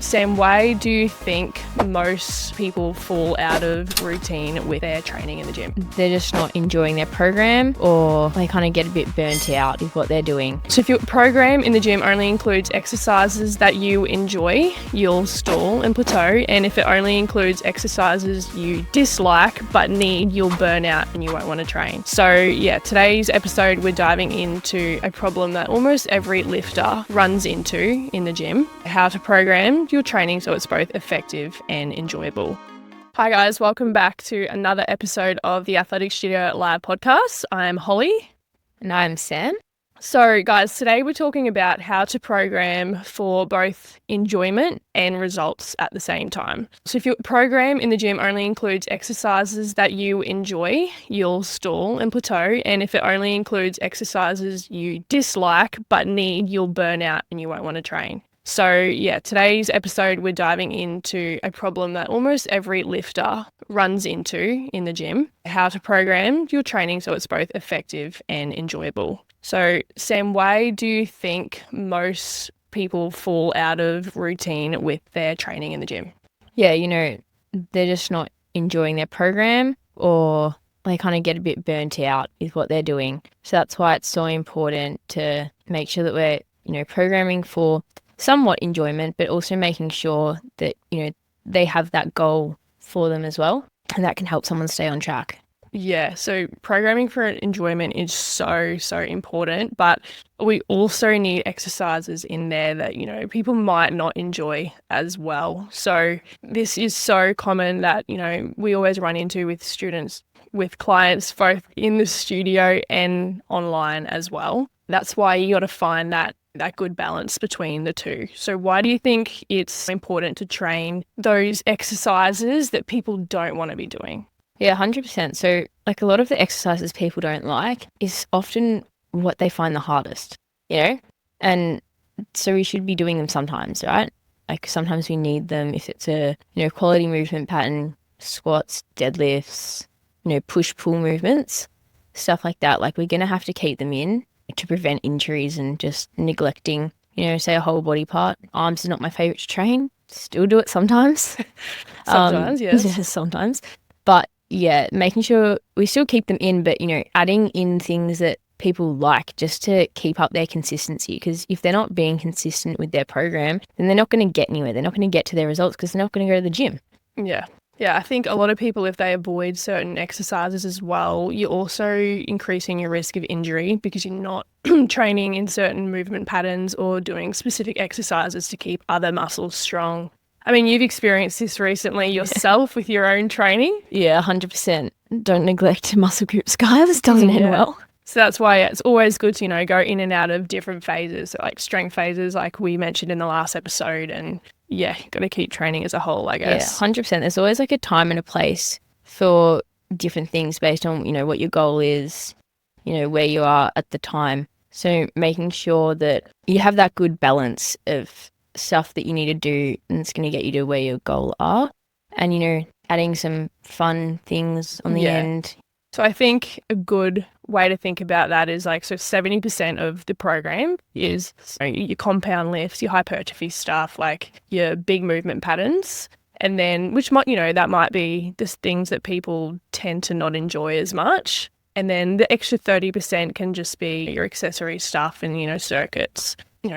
Sam, why do you think most people fall out of routine with their training in the gym? They're just not enjoying their program, or they kind of get a bit burnt out with what they're doing. So if your program in the gym only includes exercises that you enjoy, you'll stall and plateau. And if it only includes exercises you dislike but need, you'll burn out and you won't want to train. So yeah, today's episode, we're diving into a problem that almost every lifter runs into in the gym: how to program your training so it's both effective and enjoyable. Hi guys, welcome back to another episode of the Athletic Studio Lab podcast. I'm Holly. And I'm Sam. So guys, today we're talking about how to program for both enjoyment and results at the same time. So if your program in the gym only includes exercises that you enjoy, you'll stall and plateau. And if it only includes exercises you dislike but need, you'll burn out and you won't want to train. So yeah, today's episode, we're diving into a problem that almost every lifter runs into in the gym: how to program your training so it's both effective and enjoyable. So Sam, why do you think most people fall out of routine with their training in the gym? Yeah, they're just not enjoying their program, or they kind of get a bit burnt out with what they're doing. So that's why it's so important to make sure that we're, programming for somewhat enjoyment, but also making sure that, they have that goal for them as well. And that can help someone stay on track. Yeah, so programming for enjoyment is so important, but we also need exercises in there that, people might not enjoy as well. So this is so common that, we always run into with students, with clients, both in the studio and online as well. That's why you got to find that good balance between the two. So why do you think it's important to train those exercises that people don't want to be doing? Yeah, 100%. So a lot of the exercises people don't like is often what they find the hardest, And so we should be doing them sometimes, right? Sometimes we need them if it's a, quality movement pattern, squats, deadlifts, push-pull movements, stuff like that. We're going to have to keep them in to prevent injuries and just neglecting, say a whole body part. Arms is not my favorite to train. Still do it sometimes. Sometimes, yes. Sometimes. But yeah, making sure we still keep them in, but, adding in things that people like just to keep up their consistency. Because if they're not being consistent with their program, then they're not going to get anywhere. They're not going to get to their results because they're not going to go to the gym. Yeah, I think a lot of people, if they avoid certain exercises as well, you're also increasing your risk of injury because you're not training in certain movement patterns or doing specific exercises to keep other muscles strong. I mean, you've experienced this recently yourself with your own training. Yeah, 100%. Don't neglect muscle groups, guys. Doesn't end well. So that's why it's always good to, go in and out of different phases, so strength phases like we mentioned in the last episode. And yeah, got to keep training as a whole, I guess. Yeah, 100%. There's always a time and a place for different things based on, what your goal is, where you are at the time. So making sure that you have that good balance of stuff that you need to do and it's going to get you to where your goal are. And, adding some fun things on the end. So I think a good way to think about that is so 70% of the program is your compound lifts, your hypertrophy stuff, your big movement patterns. And then, which might, that might be the things that people tend to not enjoy as much. And then the extra 30% can just be your accessory stuff and, circuits,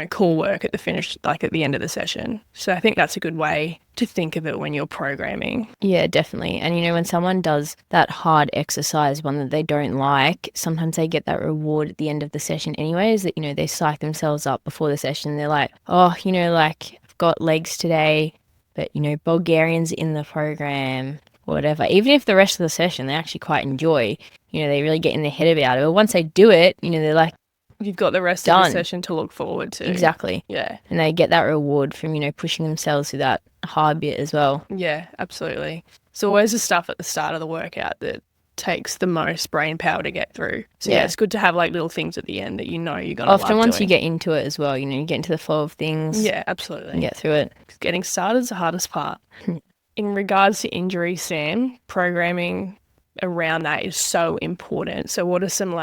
cool work at the finish, at the end of the session. So I think that's a good way to think of it when you're programming. Yeah, definitely. And, when someone does that hard exercise, one that they don't like, sometimes they get that reward at the end of the session anyways, that, they psych themselves up before the session. They're like, oh, I've got legs today, but, Bulgarians in the program, whatever. Even if the rest of the session they actually quite enjoy, they really get in their head about it. But once they do it, they're like, you've got the rest of the session to look forward to. Exactly. Yeah. And they get that reward from, pushing themselves through that hard bit as well. Yeah, absolutely. So always the stuff at the start of the workout that takes the most brain power to get through. So yeah, it's good to have little things at the end that you're going to love often once doing. You get into it as well, you get into the flow of things. Yeah, absolutely. And get through it. Getting started is the hardest part. In regards to injury, Sam, programming around that is so important. So what are some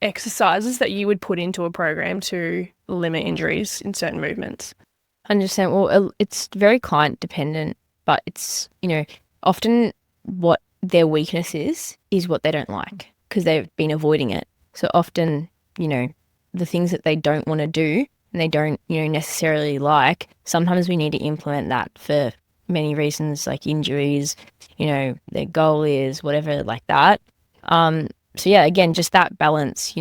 exercises that you would put into a program to limit injuries in certain movements? 100%. Well, it's very client dependent, but it's, often what their weakness is what they don't like because they've been avoiding it. So often, the things that they don't want to do and they don't, necessarily like, sometimes we need to implement that for many reasons, like injuries, their goal is whatever like that. So yeah, again, just that balance,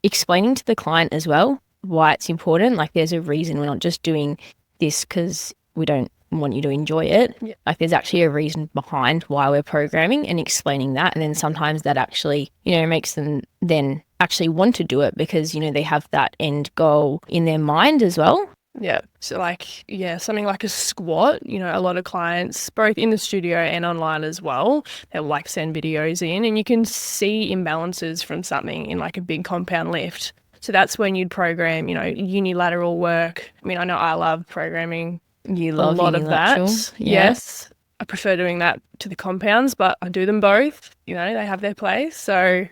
explaining to the client as well why it's important. Like there's a reason we're not just doing this because we don't want you to enjoy it. Yeah. Like there's actually a reason behind why we're programming and explaining that. And then sometimes that actually, makes them then actually want to do it because, they have that end goal in their mind as well. Yeah. So something like a squat, a lot of clients, both in the studio and online as well, they'll send videos in and you can see imbalances from something in a big compound lift. So that's when you'd program, unilateral work. I mean, I know I love programming You love a lot of that. Yeah. Yes. I prefer doing that to the compounds, but I do them both. They have their place. So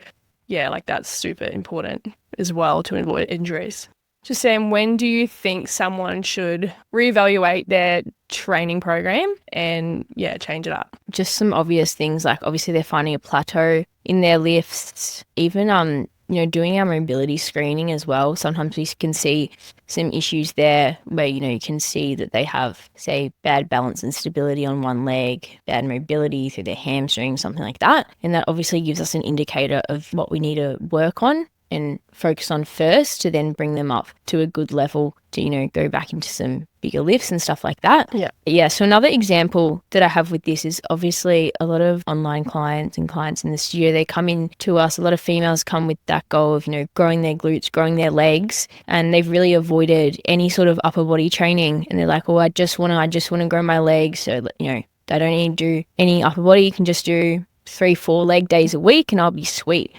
yeah, that's super important as well to avoid injuries. So Sam, when do you think someone should reevaluate their training program and change it up? Just some obvious things, like obviously they're finding a plateau in their lifts, even doing our mobility screening as well. Sometimes we can see some issues there where, you can see that they have, say, bad balance and stability on one leg, bad mobility through their hamstring, something like that. And that obviously gives us an indicator of what we need to work on and focus on first to then bring them up to a good level to, go back into some bigger lifts and stuff like that. Yeah. So another example that I have with this is obviously a lot of online clients and clients in the studio, they come in to us, a lot of females come with that goal of, growing their glutes, growing their legs, and they've really avoided any sort of upper body training. And they're like, oh, I just want to grow my legs. So, I don't need to do any upper body. You can just do 3-4 leg days a week and I'll be sweet.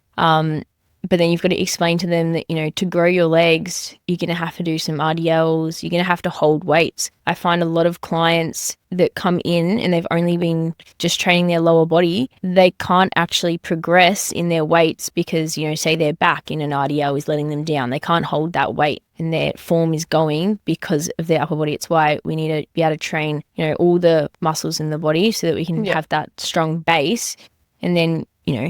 But then you've got to explain to them that, to grow your legs, you're going to have to do some RDLs, you're going to have to hold weights. I find a lot of clients that come in and they've only been just training their lower body, they can't actually progress in their weights because, say their back in an RDL is letting them down. They can't hold that weight and their form is going because of their upper body. It's why we need to be able to train, all the muscles in the body so that we can have that strong base. And then,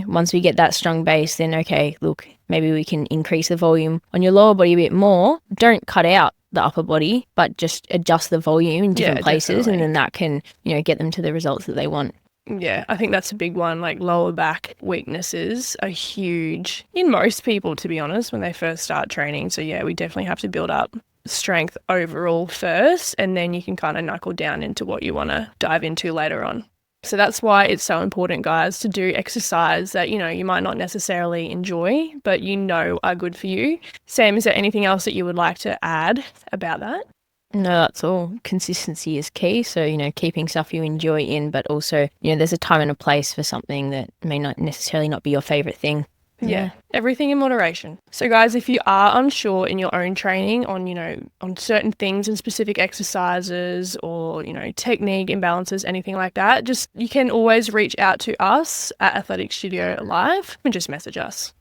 once we get that strong base, then, okay, look, maybe we can increase the volume on your lower body a bit more. Don't cut out the upper body, but just adjust the volume in different places. Definitely. And then that can, get them to the results that they want. Yeah, I think that's a big one. Lower back weaknesses are huge in most people, to be honest, when they first start training. So yeah, we definitely have to build up strength overall first, and then you can kind of knuckle down into what you want to dive into later on. So that's why it's so important, guys, to do exercise that, you might not necessarily enjoy, but are good for you. Sam, is there anything else that you would like to add about that? No, that's all. Consistency is key. So, keeping stuff you enjoy in, but also, there's a time and a place for something that may not necessarily not be your favorite thing. Yeah, everything in moderation. So guys, if you are unsure in your own training on, on certain things and specific exercises or, technique imbalances, anything like that, you can always reach out to us at Athletic Studio Live and just message us.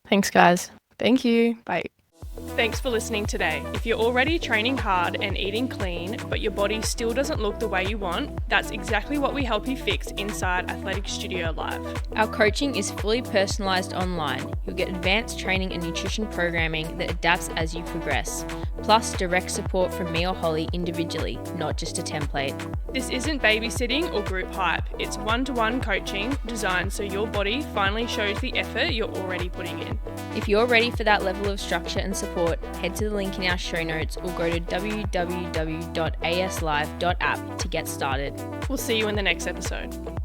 Thanks, guys. Thank you. Bye. Thanks for listening today. If you're already training hard and eating clean, but your body still doesn't look the way you want, that's exactly what we help you fix inside Athletic Studio Live. Our coaching is fully personalised online. You'll get advanced training and nutrition programming that adapts as you progress, plus direct support from me or Hollie individually, not just a template. This isn't babysitting or group hype. It's one-to-one coaching designed so your body finally shows the effort you're already putting in. If you're ready for that level of structure and support, head to the link in our show notes or go to www.aslive.app to get started. We'll see you in the next episode.